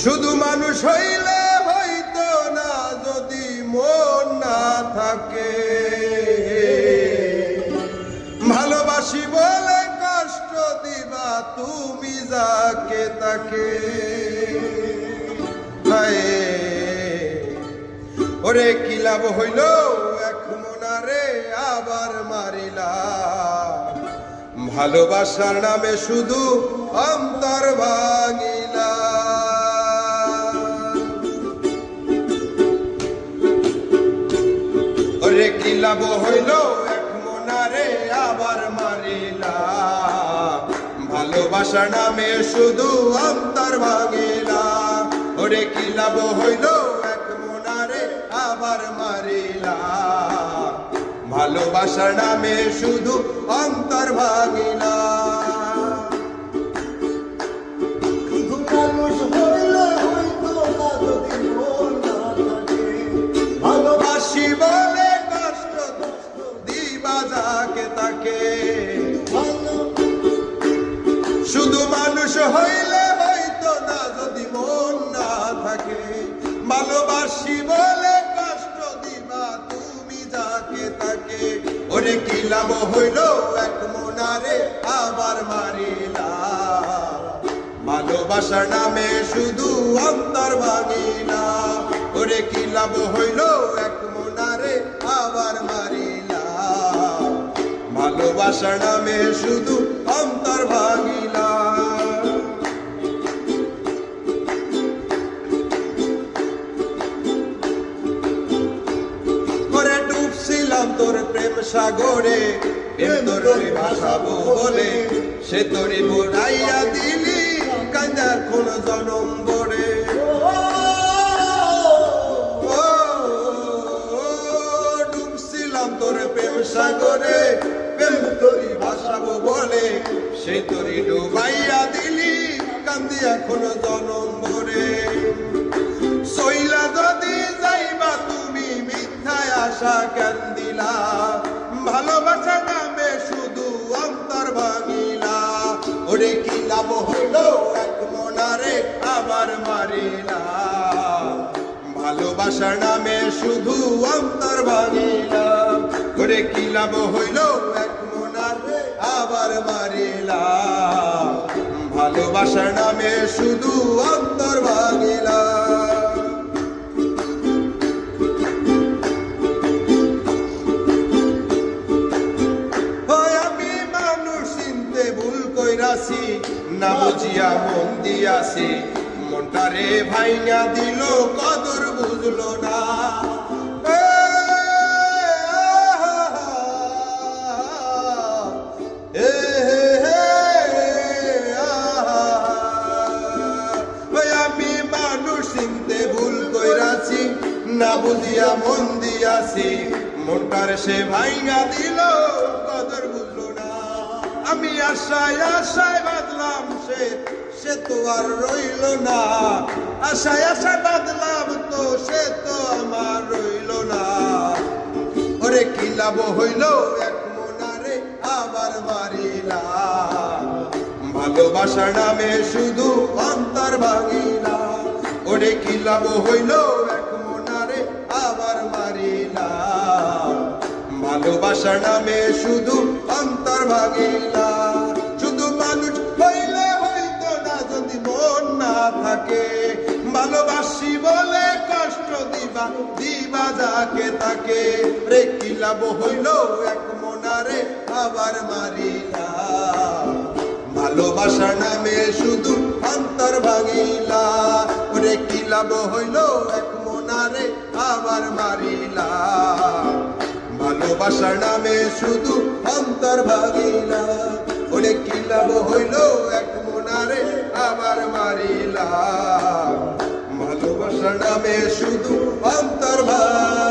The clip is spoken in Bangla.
শুধু মানুষ হইলে হইতো না যদি মন না থাকে। ভালোবাসি বলে কষ্ট দিবা তুমি যাকে তাকে। ওরে কি লাভ হইল এক মনারে আবার মারিলা। ভালোবাসার নামে শুধু অন্তর ভাঙিলা। ওরে কি লাভ হইল এক মনারে আবার মারিলা। ভালোবাসার নামে শুধু অন্তর ভাঙিলা। ওরে কি লাভ হইল এক মনারে আবার মারিলা। ভালোবাসার নামে শুধু অন্তর ভাঙিলা। ভালোবাসি বলে কষ্ট দিবা যাকে তাকে। শুধু মানুষ হইলে হইতো না যদি মন না থাকে। ভালোবাসি বলে কষ্ট দিবা তুমি যাকে তাকে। ওরে কি লাভ হইল এক মনারে আবার মারিলা। ভালোবাসার নামে শুধু অন্তর ভাঙিলা। ওরে কি লাভ হইল এক মনারে আবার মারিলা। ভালোবাসার নামে শুধু অন্তর ভাঙিলা। করে ডুবছিলাম তোর প্রেম সাগরে। প্রেম তোর ভাসাবো বলে সে তোরে বোড়াইয়া দিলি কান্দার কোন জনম বড়ে। ডুবছিলাম তোর প্রেম সাগরে। প্রেম তোরি ভাসাবো বলে সে তোরে ডুবাইয়া দিলি কান্দিয়া কোন জনম ভরে। সইলা যদি যাইবা তুমি মিথ্যায় আশা কেন দিলা। ভালোবাসা নামে শুধু অন্তর ভাঙিলা। ওরে কি লাভ হইল এক মনারে আবার মারিলা। ভালোবাসার নামে শুধু অন্তর ভাঙিলা। ওরে কি লাভ হইল এক মনারে আবার মারিলা। ভালোবাসার নামে শুধু অন্তর ভাঙিলা। না বুঝিয়া মন দিয়াছি মনটারে ভাইঙা দিল কদর বুঝলো না। আমি মানুষ চিনতে ভুল কইরাছি না বুঝিয়া মন দিয়াছি মনটারে সে ভাইঙা দিল কদর বুঝলো না। আমি আশায় আশায় বাঁধলাম সে তো আর রইল না। আশায় আশায় বাঁধলাম তো সে তো আমার রইল না। ওরে কি লাভ হইল এক মনারে আবার মারিলা। ভালোবাসার নামে শুধু অন্তর ভাঙিলা। ওরে কি লাভ হইল এক মনারে আবার মারিলা। ভালোবাসার নামে শুধু অন্তর ভাঙিলা। শুধু মানুষ হইলে হইতো না যদি মন না থাকে। ভালোবাসি বলে কষ্ট দিবা দিবা যাকে তাকে। রে কি লাভ হইল এক মনারে আবার মারিলা। ভালোবাসার নামে শুধু অন্তর ভাঙিলা। রে কি লাভ হইল এক মনারে আবার মারিলা। ভালোবাসার নামে শুধু অন্তর ভাঙিলা। ওরে কি লাভ হইল এক মনারে আবার মারিলা। ভালোবাসার নামে শুধু অন্তর ভাঙিলা।